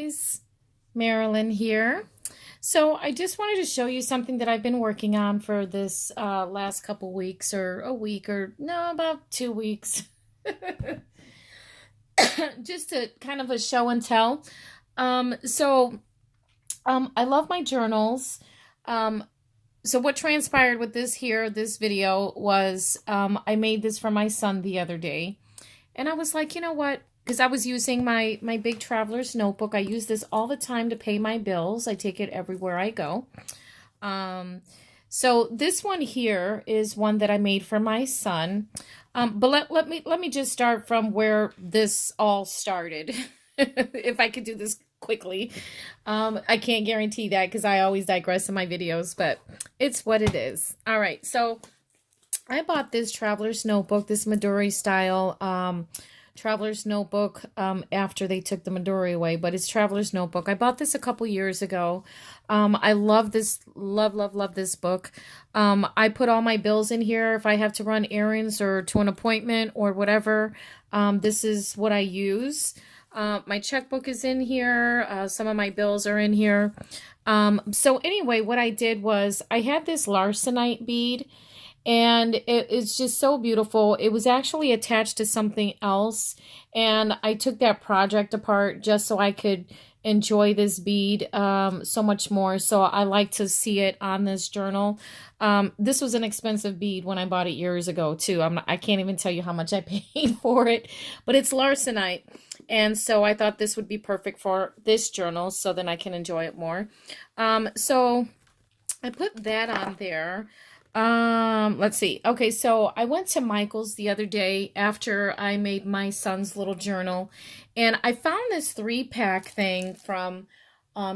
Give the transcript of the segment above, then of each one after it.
guys, Marilyn here. So I just wanted to show you something that I've been working on for this last couple weeks, or a week, or no, about 2 weeks. Just to kind of a show and tell. I love my journals. Um, so what transpired with this video was I made this for my son the other day. And I was like, you know what? Because I was using my big traveler's notebook. I use this all the time to pay my bills. I take it everywhere I go. So this one here is one that I made for my son. But let me just start from where this all started. If I could do this quickly. I can't guarantee that because I always digress in my videos, but it's what it is. All right, so I bought this traveler's notebook, this Midori style traveler's notebook after they took the Midori away, but it's traveler's notebook. I bought this a couple years ago. I love this, love this book. I put all my bills in here if I have to run errands or to an appointment or whatever. This is what I use. My checkbook is in here. Some of my bills are in here. So anyway, what I did was I had this larcenite bead, and it's just so beautiful. It was actually attached to something else, and I took that project apart just so I could enjoy this bead so much more. So I like to see it on this journal. This was an expensive bead when I bought it years ago too. I can't even tell you how much I paid for it, but it's larcenite. And so I thought this would be perfect for this journal so then I can enjoy it more. So I put that on there. Let's see. Okay, so I went to Michael's the other day after I made my son's little journal, and I found this 3-pack thing from,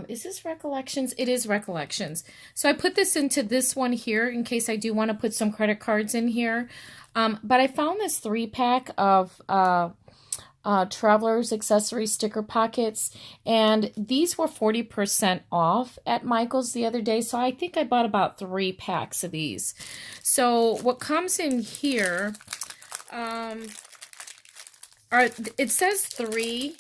is this Recollections? It is Recollections. So I put this into this one here in case I do want to put some credit cards in here. But I found this 3-pack of, Traveler's accessory sticker pockets, and these were 40% off at Michael's the other day, so I think I bought about 3 packs of these. So what comes in here it says 3,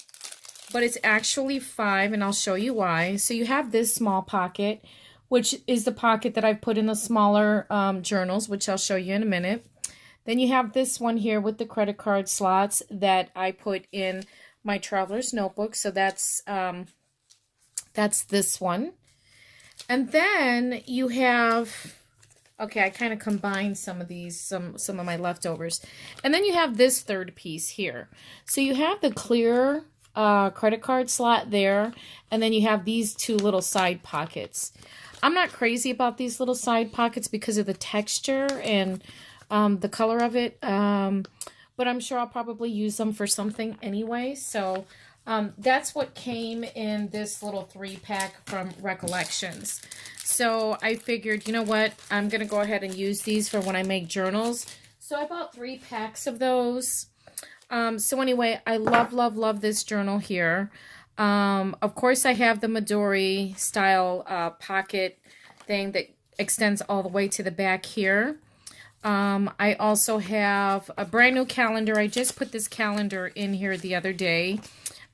but it's actually 5, and I'll show you why. So you have this small pocket, which is the pocket that I've put in the smaller journals, which I'll show you in a minute. Then you have this one here with the credit card slots that I put in my traveler's notebook. So that's this one. And then you have, okay, I kind of combined some of these, some of my leftovers. And then you have this third piece here. So you have the clear credit card slot there, and then you have these 2 little side pockets. I'm not crazy about these little side pockets because of the texture and the color of it, but I'm sure I'll probably use them for something anyway. So that's what came in this little 3-pack from Recollections. So I figured, you know what, I'm going to go ahead and use these for when I make journals. So I bought 3 packs of those. So anyway, I love this journal here. Of course, I have the Midori style pocket thing that extends all the way to the back here. I also have a brand new calendar. I just put this calendar in here the other day.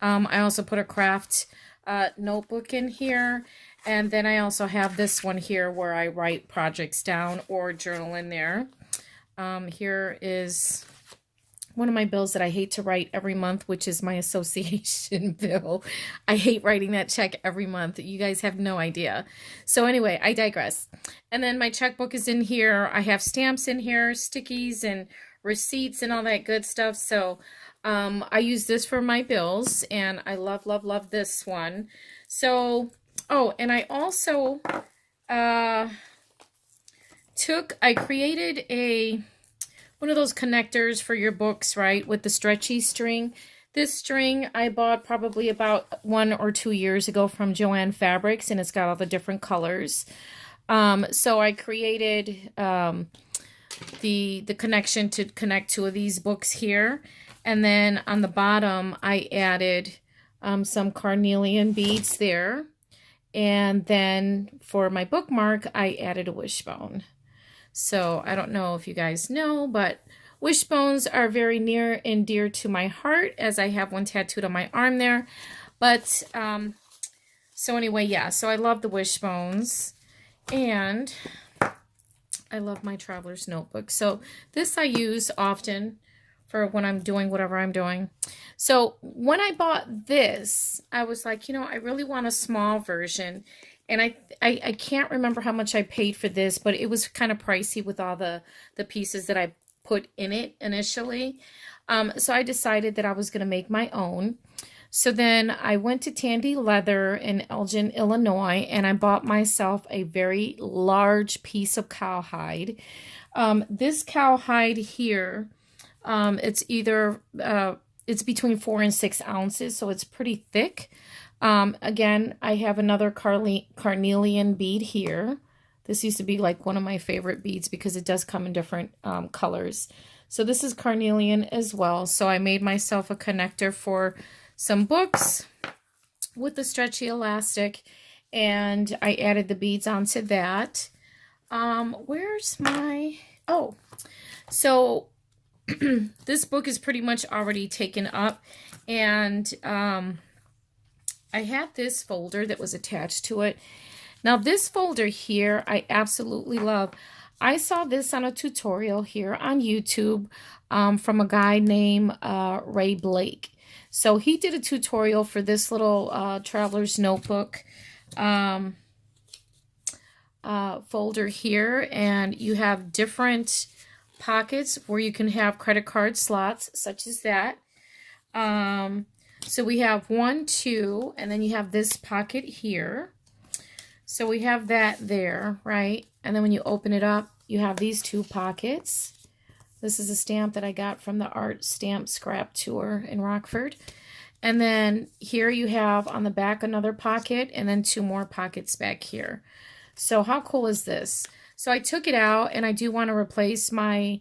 I also put a craft notebook in here. And then I also have this one here where I write projects down or journal in there. Here is one of my bills that I hate to write every month, which is my association bill. I hate writing that check every month. You guys have no idea. So anyway, I digress. And then my checkbook is in here. I have stamps in here, stickies and receipts and all that good stuff. So I use this for my bills, and I love this one. So, oh, and I also I created one of those connectors for your books, right, with the stretchy string. This string I bought probably about 1 or 2 years ago from Joann Fabrics, and it's got all the different colors. So I created the connection to connect 2 of these books here. And then on the bottom, I added some carnelian beads there. And then for my bookmark, I added a wishbone. So I don't know if you guys know, but wishbones are very near and dear to my heart, as I have one tattooed on my arm there. But So anyway, yeah, so I love the wishbones, and I love my Traveler's Notebook. So this I use often for when I'm doing whatever I'm doing. So when I bought this, I was like, you know, I really want a small version. And I can't remember how much I paid for this, but it was kind of pricey with all the pieces that I put in it initially. So I decided that I was going to make my own. So then I went to Tandy Leather in Elgin, Illinois, and I bought myself a very large piece of cowhide. This cowhide here, it's either, it's between 4 and 6 ounces, so it's pretty thick. Again, I have another carnelian bead here. This used to be like one of my favorite beads because it does come in different colors. So this is carnelian as well. So I made myself a connector for some books with the stretchy elastic, and I added the beads onto that. Where's my, oh, so this book is pretty much already taken up, and I had this folder that was attached to it. Now this folder here, I absolutely love. I saw this on a tutorial here on YouTube from a guy named Ray Blake. So he did a tutorial for this little Traveler's Notebook folder here, and you have different pockets where you can have credit card slots, such as that. So we have 1, 2, and then you have this pocket here. So we have that there, right? And then when you open it up, you have these 2 pockets. This is a stamp that I got from the Art Stamp Scrap Tour in Rockford. And then here you have on the back another pocket, and then 2 more pockets back here. So how cool is this? So I took it out, and I do want to replace I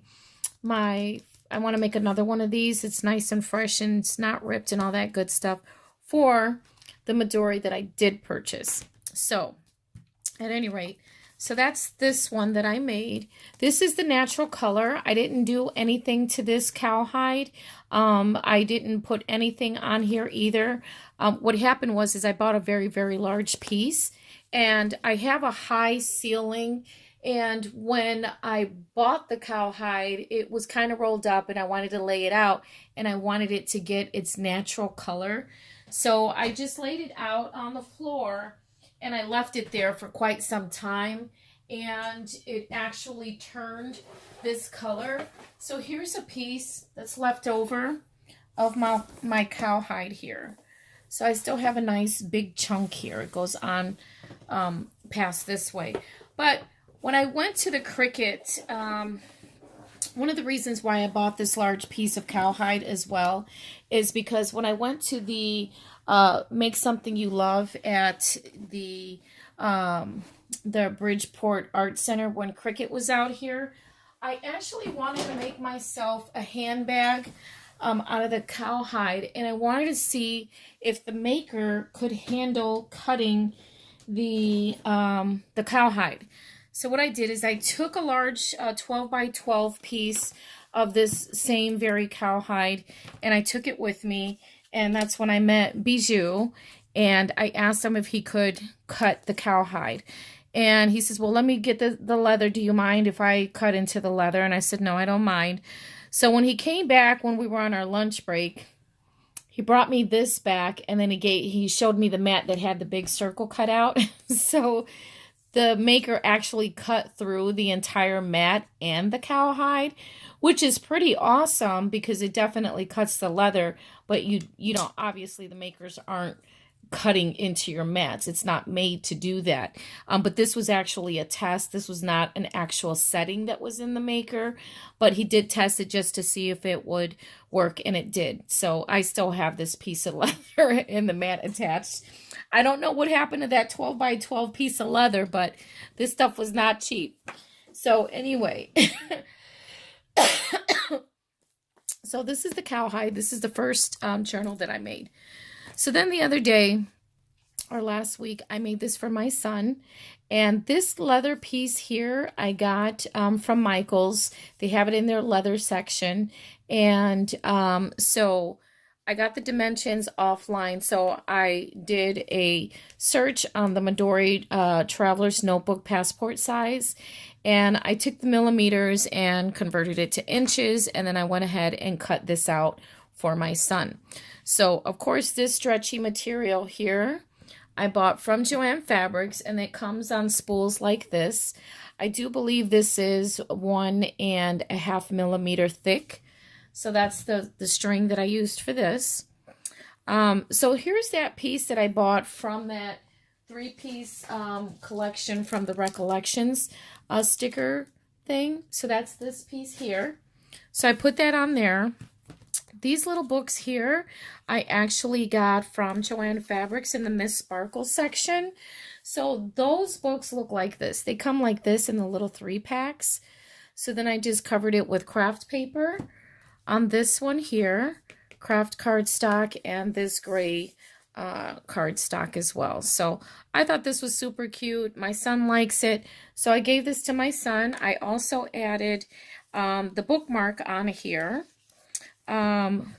want to make another one of these. It's nice and fresh, and it's not ripped and all that good stuff for the Midori that I did purchase. So at any rate, so that's this one that I made. This is the natural color. I didn't do anything to this cowhide. I didn't put anything on here either. What happened was I bought a very, very large piece, and I have a high ceiling. And when I bought the cowhide, it was kind of rolled up, and I wanted to lay it out, and I wanted it to get its natural color. So I just laid it out on the floor, and I left it there for quite some time, and it actually turned this color. So here's a piece that's left over of my cowhide here. So I still have a nice big chunk here. It goes on past this way. But when I went to the Cricut, one of the reasons why I bought this large piece of cowhide as well is because when I went to the Make Something You Love at the Bridgeport Art Center when Cricut was out here, I actually wanted to make myself a handbag out of the cowhide, and I wanted to see if the maker could handle cutting the cowhide. So what I did is I took a large 12 by 12 piece of this same very cowhide, and I took it with me, and that's when I met Bijou, and I asked him if he could cut the cowhide. And he says, well, let me get the leather. Do you mind if I cut into the leather? And I said, no, I don't mind. So when he came back, when we were on our lunch break, he brought me this back, and then he showed me the mat that had the big circle cut out. So the maker actually cut through the entire mat and the cowhide, which is pretty awesome because it definitely cuts the leather, but you know, obviously the makers aren't cutting into your mats. It's not made to do that. But this was actually a test. This was not an actual setting that was in the maker, but he did test it just to see if it would work, and it did. So I still have this piece of leather in the mat attached. I don't know what happened to that 12 by 12 piece of leather, but this stuff was not cheap. So anyway, so this is the cowhide. This is the first journal that I made. So then the other day, or last week, I made this for my son. And this leather piece here I got from Michael's. They have it in their leather section. And so I got the dimensions offline, so I did a search on the Midori Travelers Notebook passport size, and I took the millimeters and converted it to inches, and then I went ahead and cut this out for my son. So, of course, this stretchy material here I bought from Joann Fabrics, and it comes on spools like this. I do believe this is 1.5 millimeter thick. So that's the string that I used for this. So here's that piece that I bought from that 3-piece collection from the Recollections sticker thing. So that's this piece here. So I put that on there. These little books here, I actually got from Joann Fabrics in the Miss Sparkle section. So those books look like this. They come like this in the little 3-packs. So then I just covered it with craft paper on this one here, craft cardstock, and this gray cardstock as well. So I thought this was super cute. My son likes it, so I gave this to my son. I also added the bookmark on here,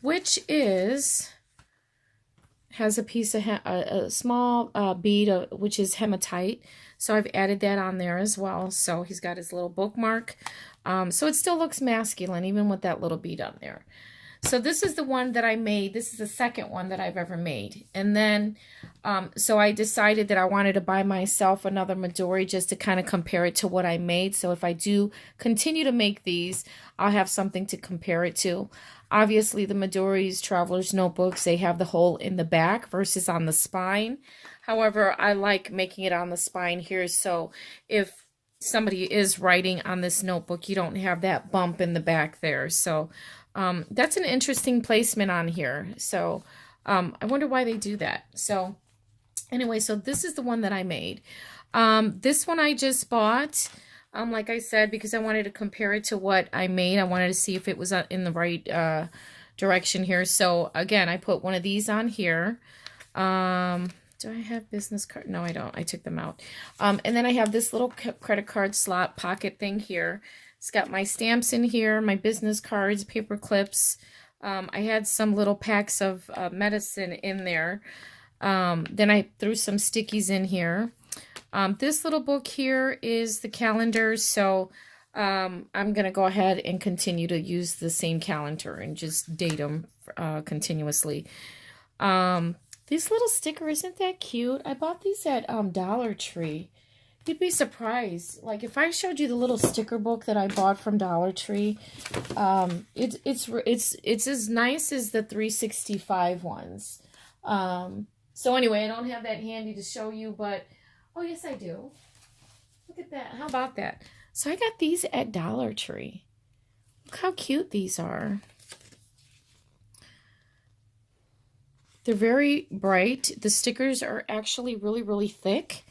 which has a piece of a small bead which is hematite. So I've added that on there as well. So he's got his little bookmark. So it still looks masculine even with that little bead on there. So this is the one that I made. This is the second one that I've ever made. And then, so I decided that I wanted to buy myself another Midori just to kind of compare it to what I made. So if I do continue to make these, I'll have something to compare it to. Obviously, the Midori's Travelers Notebooks, they have the hole in the back versus on the spine. However, I like making it on the spine here, so if somebody is writing on this notebook, you don't have that bump in the back there. So that's an interesting placement on here. So I wonder why they do that. So anyway, so this is the one that I made. This one I just bought, like I said, because I wanted to compare it to what I made. I wanted to see if it was in the right direction here. So again, I put one of these on here. Do I have business card? No, I don't. I took them out. And then I have this little credit card slot pocket thing here. It's got my stamps in here, my business cards, paper clips. I had some little packs of medicine in there. Then I threw some stickies in here. This little book here is the calendar. So I'm going to go ahead and continue to use the same calendar and just date them continuously. This little sticker, isn't that cute? I bought these at Dollar Tree. You'd be surprised. Like if I showed you the little sticker book that I bought from Dollar Tree, it's as nice as the 365 ones. So anyway, I don't have that handy to show you, but oh yes I do. Look at that. How about that? So I got these at Dollar Tree. Look how cute these are. They're very bright. The stickers are actually really, really thick.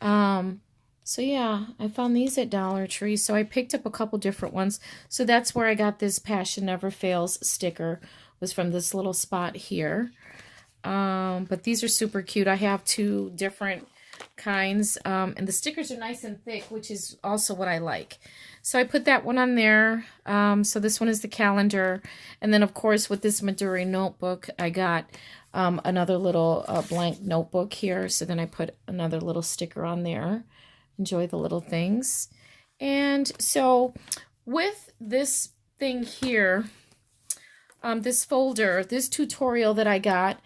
So yeah, I found these at Dollar Tree. So I picked up a couple different ones. So that's where I got this Passion Never Fails sticker, was from this little spot here. But these are super cute. I have 2 different kinds. And the stickers are nice and thick, which is also what I like. So I put that one on there. So this one is the calendar. And then, of course, with this Midori notebook, I got another little blank notebook here. So then I put another little sticker on there. Enjoy the little things. And so with this thing here, this folder, this tutorial that I got,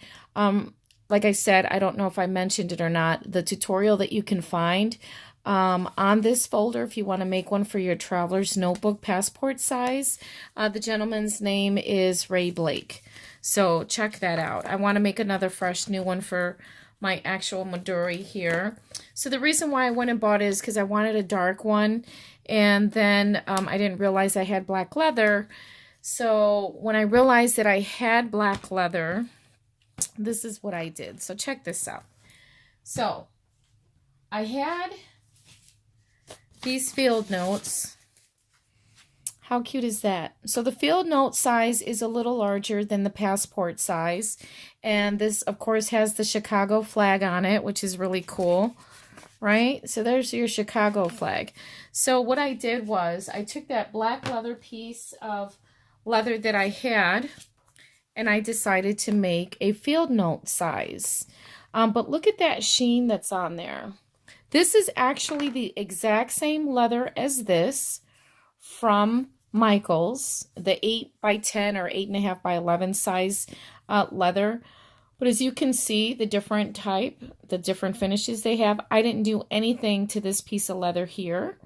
like I said, I don't know if I mentioned it or not, the tutorial that you can find on this folder, if you want to make one for your Traveler's Notebook passport size. The gentleman's name is Ray Blake. So check that out. I want to make another fresh new one for my actual Midori here. So the reason why I went and bought it is because I wanted a dark one. And then I didn't realize I had black leather. So when I realized that I had black leather, this is what I did. So check this out. So I had these field notes. How cute is that? So the field note size is a little larger than the passport size. And this, of course, has the Chicago flag on it, which is really cool, right? So there's your Chicago flag. So what I did was I took that black leather piece of leather that I had, and I decided to make a field note size. But look at that sheen that's on there. This is actually the exact same leather as this from Michaels, the 8 by 10 or 8.5 by 11 size leather. But as you can see, the different type, the different finishes they have, I didn't do anything to this piece of leather here.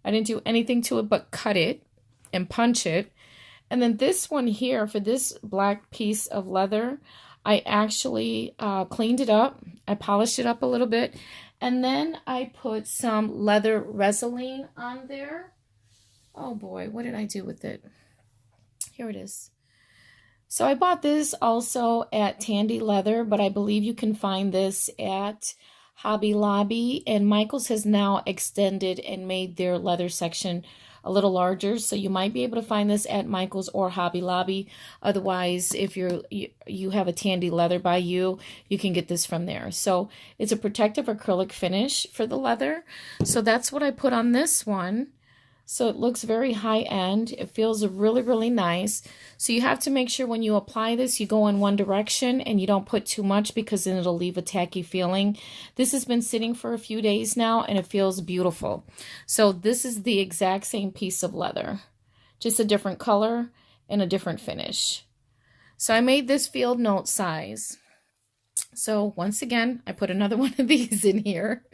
I didn't do anything to it but cut it and punch it. And then this one here, for this black piece of leather, I actually cleaned it up. I polished it up a little bit. And then I put some leather resolene on there. Oh boy, what did I do with it? Here it is. So I bought this also at Tandy Leather, but I believe you can find this at Hobby Lobby. And Michaels has now extended and made their leather section a little larger, so you might be able to find this at Michaels or Hobby Lobby. Otherwise, if you have a Tandy Leather by you, you can get this from there. So it's a protective acrylic finish for the leather. So that's what I put on this one. So it looks very high end. It feels really, really nice. So you have to make sure when you apply this, you go in one direction and you don't put too much, because then it'll leave a tacky feeling. This has been sitting for a few days now and it feels beautiful. So this is the exact same piece of leather, just a different color and a different finish. So I made this field note size. So once again, I put another one of these in here.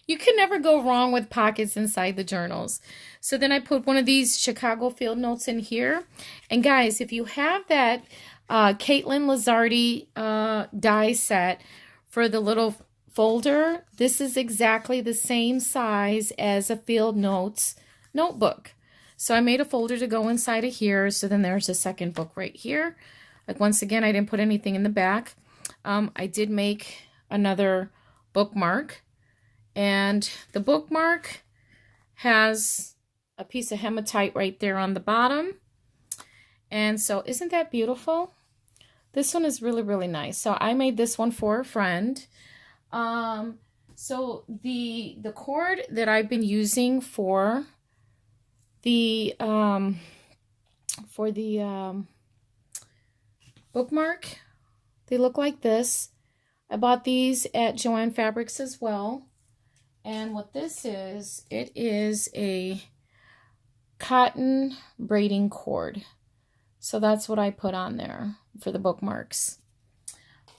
You can never go wrong with pockets inside the journals. So then I put one of these Chicago field notes in here. And guys, if you have that Katelyn Lizardi die set for the little folder, this is exactly the same size as a field notes notebook. So I made a folder to go inside of here. So then there's a second book right here. Like, once again, I didn't put anything in the back. I did make another bookmark, and the bookmark has a piece of hematite right there on the bottom. And so isn't that beautiful? This one is really, really nice. So I made this one for a friend. So the cord that I've been using for the bookmark, they look like this. I bought these at Joann Fabrics as well. And what this is, it is a cotton braiding cord. So that's what I put on there for the bookmarks.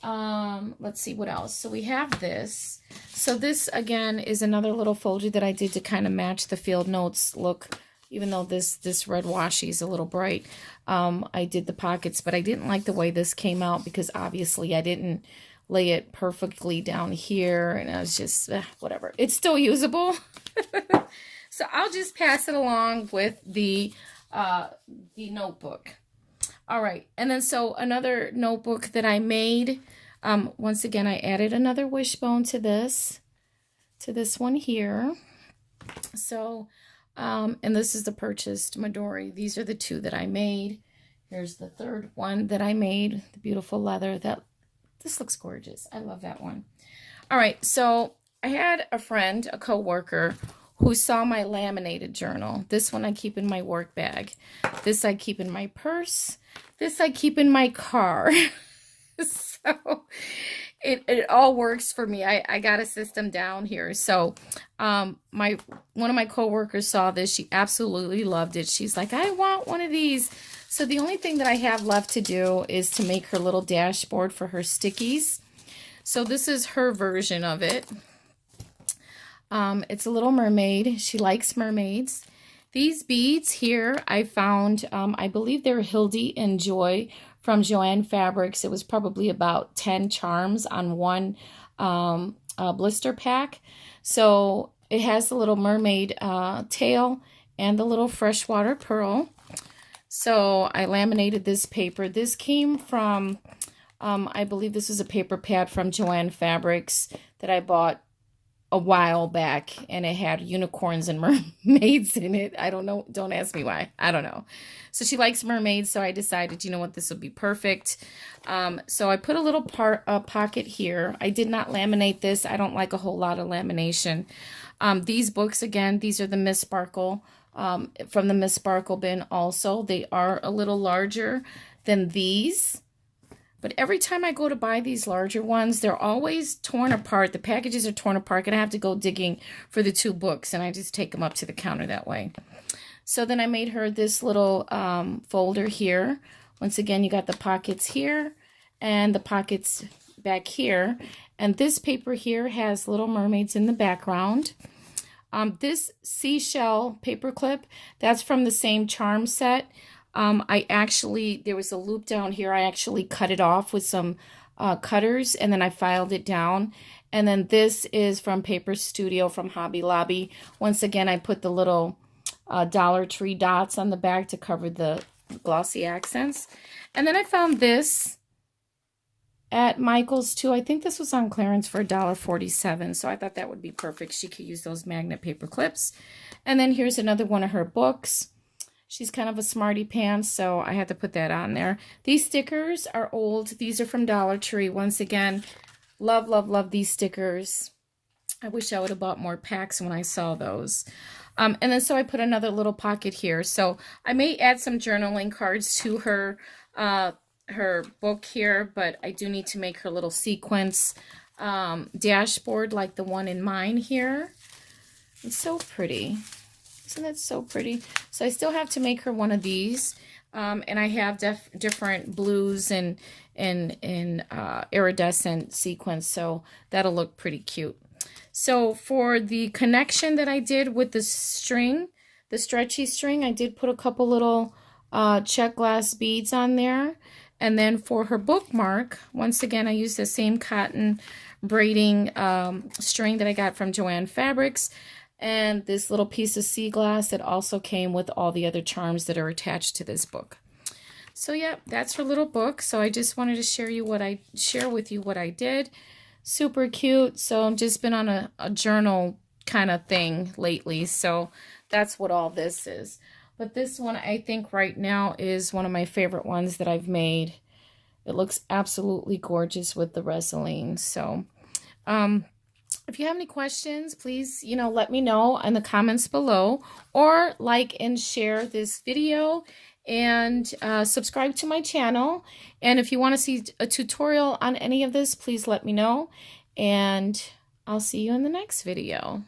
Let's see what else. So we have this. So this, again, is another little folder that I did to kind of match the field notes look. Even though this red washi is a little bright, I did the pockets, but I didn't like the way this came out, because obviously I didn't lay it perfectly down here, and I was just, whatever. It's still usable. So I'll just pass it along with the notebook. All right, and then so another notebook that I made, once again, I added another wishbone to this one here. So, and this is the purchased Midori. These are the two that I made. Here's the third one that I made, the beautiful leather. This looks gorgeous. I love that one. All right, so I had a friend, a co-worker, who saw my laminated journal. This one I keep in my work bag. This I keep in my purse. This I keep in my car. So it all works for me. I got a system down here. So one of my coworkers saw this. She absolutely loved it. She's like, I want one of these. So the only thing that I have left to do is to make her little dashboard for her stickies. So this is her version of it. It's a little mermaid. She likes mermaids. These beads here I found, I believe they're Hildy and Joy from Joann Fabrics. It was probably about 10 charms on one blister pack. So it has the little mermaid tail and the little freshwater pearl. So I laminated this paper. This came from, I believe this was a paper pad from Joann Fabrics that I bought a while back, and it had unicorns and mermaids in it. I don't know. Don't ask me why. I don't know. So she likes mermaids, so I decided, you know what, this would be perfect. So I put a little pocket here. I did not laminate this. I don't like a whole lot of lamination. These books, again, these are the Miss Sparkle, from the Miss Sparkle bin also. They are a little larger than these. But every time I go to buy these larger ones, they're always torn apart. The packages are torn apart, and I have to go digging for the 2 books, and I just take them up to the counter that way. So then I made her this little folder here. Once again, you got the pockets here and the pockets back here. And this paper here has little mermaids in the background. This seashell paper clip, that's from the same charm set. There was a loop down here. I actually cut it off with some cutters, and then I filed it down. And then this is from Paper Studio from Hobby Lobby. Once again, I put the little Dollar Tree dots on the back to cover the glossy accents. And then I found this at Michael's too. I think this was on clearance for $1.47, so I thought that would be perfect. She could use those magnet paper clips. And then here's another one of her books. She's kind of a smarty pants, so I had to put that on there. These stickers are old. These are from Dollar Tree. Once again, love, love, love these stickers. I wish I would have bought more packs when I saw those. And then so I put another little pocket here. So I may add some journaling cards to her book here, but I do need to make her little sequence dashboard like the one in mine here. It's so pretty. Isn't that so pretty? So I still have to make her one of these. And I have different blues and iridescent sequins, so that'll look pretty cute. So for the connection that I did with the string, the stretchy string, I did put a couple little check glass beads on there. And then for her bookmark, once again, I used the same cotton braiding string that I got from Joann Fabrics, and this little piece of sea glass that also came with all the other charms that are attached to this book. So yeah, that's her little book. So I just wanted to share with you what I did. Super cute. So I've just been on a journal kind of thing lately. So that's what all this is. But this one, I think right now is one of my favorite ones that I've made. It looks absolutely gorgeous with the resolene. So if you have any questions, please, let me know in the comments below, or like and share this video, and subscribe to my channel. And if you want to see a tutorial on any of this, please let me know, and I'll see you in the next video.